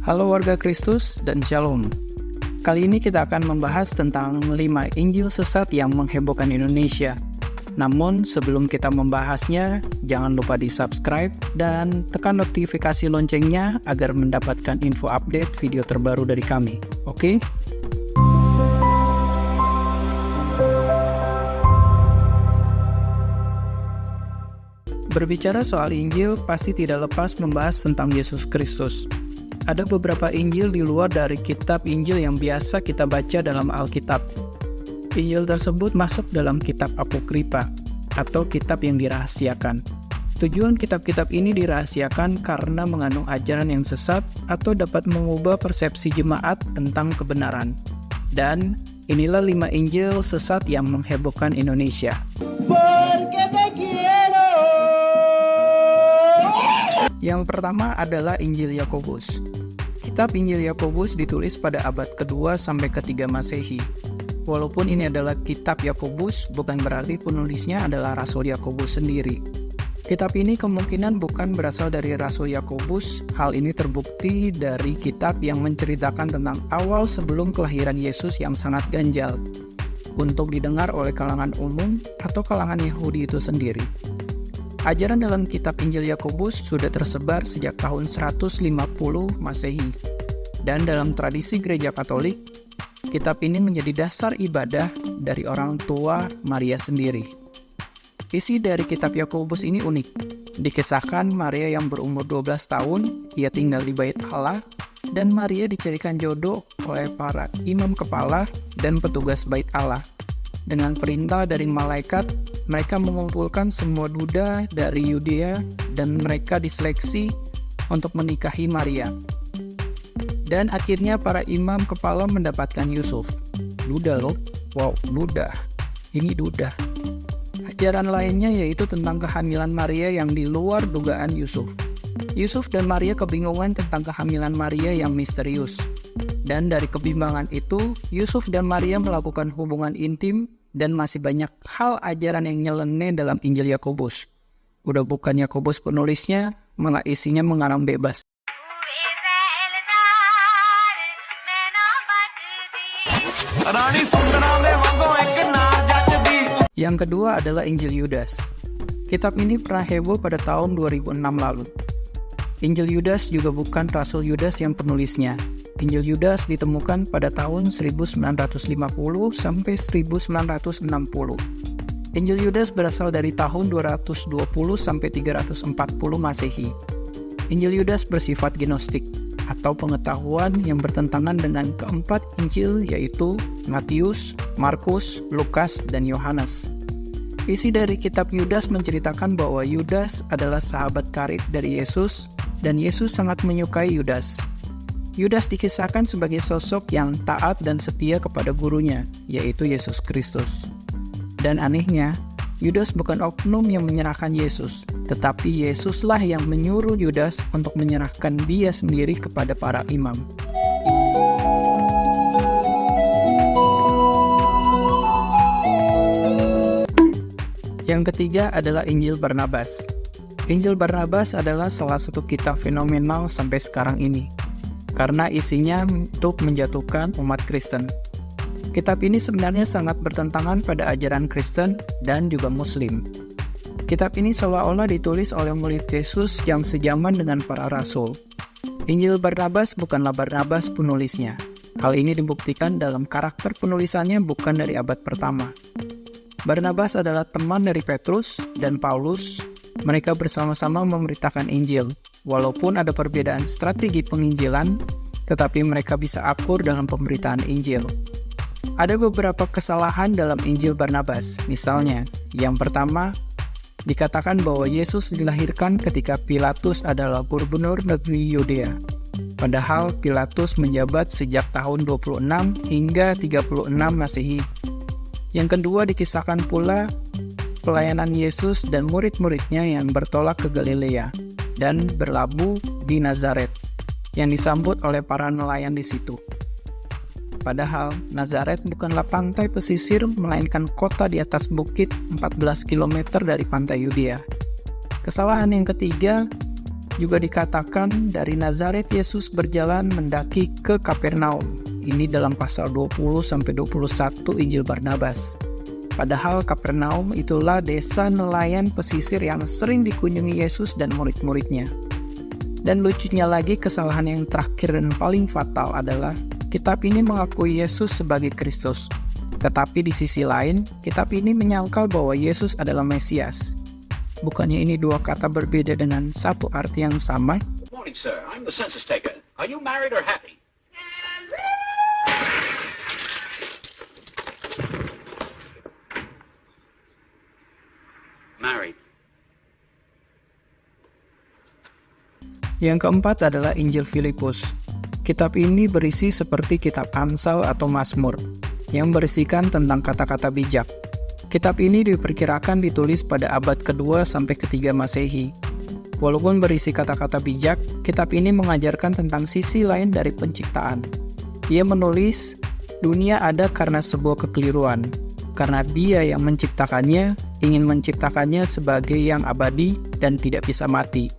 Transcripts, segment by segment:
Halo warga Kristus dan Shalom. Kali ini kita akan membahas tentang 5 Injil sesat yang menghebohkan Indonesia. Namun sebelum kita membahasnya, jangan lupa di-subscribe dan tekan notifikasi loncengnya agar mendapatkan info update video terbaru dari kami. Oke? Berbicara soal Injil, pasti tidak lepas membahas tentang Yesus Kristus. Ada beberapa Injil di luar dari kitab Injil yang biasa kita baca dalam Alkitab. Injil tersebut masuk dalam kitab Apokripa, atau kitab yang dirahasiakan. Tujuan kitab-kitab ini dirahasiakan karena mengandung ajaran yang sesat atau dapat mengubah persepsi jemaat tentang kebenaran. Dan inilah 5 Injil sesat yang menghebohkan Indonesia. Yang pertama adalah Injil Yakobus. Kitab Injil Yakobus ditulis pada abad kedua sampai ketiga Masehi. Walaupun ini adalah kitab Yakobus, bukan berarti penulisnya adalah Rasul Yakobus sendiri. Kitab ini kemungkinan bukan berasal dari Rasul Yakobus. Hal ini terbukti dari kitab yang menceritakan tentang awal sebelum kelahiran Yesus yang sangat ganjal untuk didengar oleh kalangan umum atau kalangan Yahudi itu sendiri. Ajaran dalam kitab Injil Yakobus sudah tersebar sejak tahun 150 Masehi. Dan dalam tradisi gereja Katolik, kitab ini menjadi dasar ibadah dari orang tua Maria sendiri. Isi dari kitab Yakobus ini unik. Dikisahkan Maria yang berumur 12 tahun, ia tinggal di bait Allah, dan Maria dicarikan jodoh oleh para imam kepala dan petugas bait Allah. Dengan perintah dari malaikat, mereka mengumpulkan semua duda dari Yudea dan mereka diseleksi untuk menikahi Maria. Dan akhirnya para imam kepala mendapatkan Yusuf. Duda loh, wow, duda. Ini duda. Ajaran lainnya yaitu tentang kehamilan Maria yang di luar dugaan Yusuf. Yusuf dan Maria kebingungan tentang kehamilan Maria yang misterius. Dan dari kebimbangan itu, Yusuf dan Maria melakukan hubungan intim dan masih banyak hal ajaran yang nyeleneh dalam Injil Yakobus. Udah bukan Yakobus penulisnya, malah isinya mengarang bebas. Yang kedua adalah Injil Yudas. Kitab ini pernah heboh pada tahun 2006 lalu. Injil Yudas juga bukan Rasul Yudas yang penulisnya. Injil Yudas ditemukan pada tahun 1950 sampai 1960. Injil Yudas berasal dari tahun 220 sampai 340 Masehi. Injil Yudas bersifat gnostik atau pengetahuan yang bertentangan dengan keempat Injil yaitu Matius, Markus, Lukas, dan Yohanes. Isi dari kitab Yudas menceritakan bahwa Yudas adalah sahabat karib dari Yesus dan Yesus sangat menyukai Yudas. Yudas dikisahkan sebagai sosok yang taat dan setia kepada gurunya, yaitu Yesus Kristus. Dan anehnya, Yudas bukan oknum yang menyerahkan Yesus, tetapi Yesuslah yang menyuruh Yudas untuk menyerahkan dia sendiri kepada para imam. Yang ketiga adalah Injil Barnabas. Injil Barnabas adalah salah satu kitab fenomenal sampai sekarang ini, karena isinya untuk menjatuhkan umat Kristen. Kitab ini sebenarnya sangat bertentangan pada ajaran Kristen dan juga Muslim. Kitab ini seolah-olah ditulis oleh murid Yesus yang sejaman dengan para rasul. Injil Barnabas bukanlah Barnabas penulisnya. Hal ini dibuktikan dalam karakter penulisannya bukan dari abad pertama. Barnabas adalah teman dari Petrus dan Paulus. Mereka bersama-sama memberitakan Injil. Walaupun ada perbedaan strategi penginjilan, tetapi mereka bisa akur dalam pemberitaan Injil. Ada beberapa kesalahan dalam Injil Barnabas. Misalnya, yang pertama, dikatakan bahwa Yesus dilahirkan ketika Pilatus adalah gubernur negeri Yudea. Padahal Pilatus menjabat sejak tahun 26 hingga 36 Masehi. Yang kedua, dikisahkan pula pelayanan Yesus dan murid-muridnya yang bertolak ke Galilea dan berlabuh di Nazaret, yang disambut oleh para nelayan di situ. Padahal Nazaret bukanlah pantai pesisir, melainkan kota di atas bukit 14 km dari pantai Yudea. Kesalahan yang ketiga, Juga dikatakan dari Nazaret Yesus berjalan mendaki ke Kapernaum. Ini dalam pasal 20-21 Injil Barnabas. Padahal Kapernaum itulah desa nelayan pesisir yang sering dikunjungi Yesus dan murid-muridnya. Dan lucunya lagi, kesalahan yang terakhir dan paling fatal adalah kitab ini mengakui Yesus sebagai Kristus. Tetapi di sisi lain, kitab ini menyangkal bahwa Yesus adalah Mesias. Bukannya ini dua kata berbeda dengan satu arti yang sama? Good morning, sir. I'm the census taker. Are you married or happy? Married. Yang keempat adalah Injil Filipus. Kitab ini berisi seperti kitab Amsal atau Mazmur, yang berisikan tentang kata-kata bijak. Kitab ini diperkirakan ditulis pada abad kedua sampai ketiga Masehi. Walaupun berisi kata-kata bijak, kitab ini mengajarkan tentang sisi lain dari penciptaan. Ia menulis, dunia ada karena sebuah kekeliruan, karena Dia yang menciptakannya, ingin menciptakannya sebagai yang abadi dan tidak bisa mati.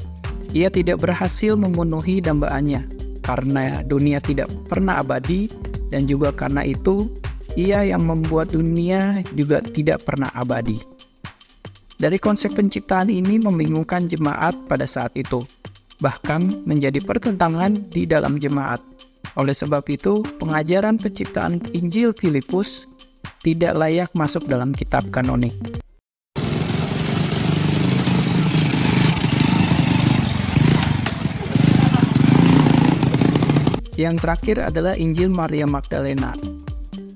Ia tidak berhasil memenuhi dambaannya, karena dunia tidak pernah abadi, dan juga karena itu, Ia yang membuat dunia juga tidak pernah abadi. Dari konsep penciptaan ini membingungkan jemaat pada saat itu, bahkan menjadi pertentangan di dalam jemaat. Oleh sebab itu, pengajaran penciptaan Injil Filipus tidak layak masuk dalam kitab kanonik. Yang terakhir adalah Injil Maria Magdalena.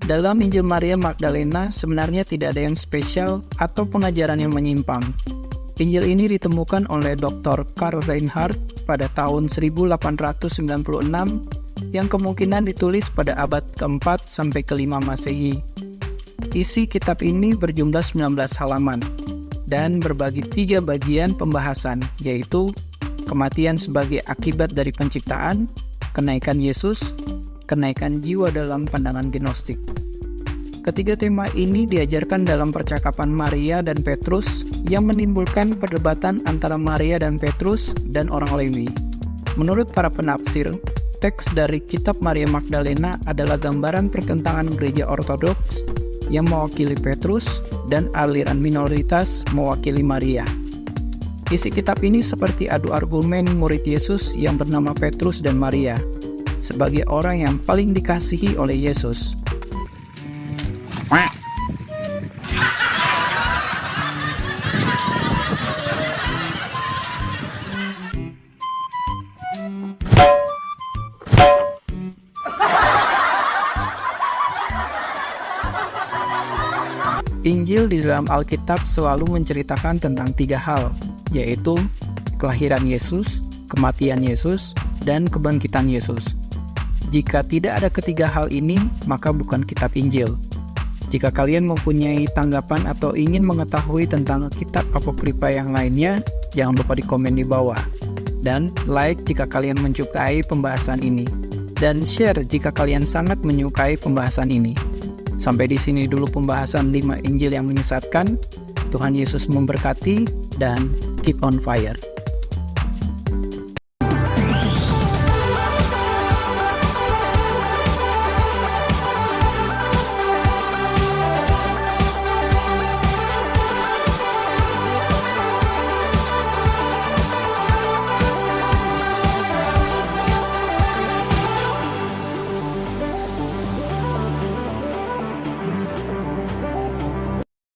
Dalam Injil Maria Magdalena sebenarnya tidak ada yang spesial atau pengajaran yang menyimpang. Injil ini ditemukan oleh Dr. Karl Reinhardt pada tahun 1896 yang kemungkinan ditulis pada abad ke-4 sampai ke-5 Masehi. Isi kitab ini berjumlah 19 halaman dan berbagi 3 bagian pembahasan, yaitu kematian sebagai akibat dari penciptaan, kenaikan Yesus, kenaikan jiwa dalam pandangan gnostik. Ketiga tema ini diajarkan dalam percakapan Maria dan Petrus yang menimbulkan perdebatan antara Maria dan Petrus dan orang Lewi. Menurut para penafsir, teks dari kitab Maria Magdalena adalah gambaran pertentangan gereja ortodoks yang mewakili Petrus dan aliran minoritas mewakili Maria. Isi kitab ini seperti adu argumen murid Yesus yang bernama Petrus dan Maria sebagai orang yang paling dikasihi oleh Yesus. Injil di dalam Alkitab selalu menceritakan tentang 3 hal, yaitu kelahiran Yesus, kematian Yesus, dan kebangkitan Yesus. Jika tidak ada ketiga hal ini, maka bukan kitab Injil. Jika kalian mempunyai tanggapan atau ingin mengetahui tentang kitab apokrifa yang lainnya, jangan lupa di komen di bawah. Dan like jika kalian menyukai pembahasan ini. Dan share jika kalian sangat menyukai pembahasan ini. Sampai di sini dulu pembahasan 5 Injil yang menyesatkan. Tuhan Yesus memberkati dan keep on fire.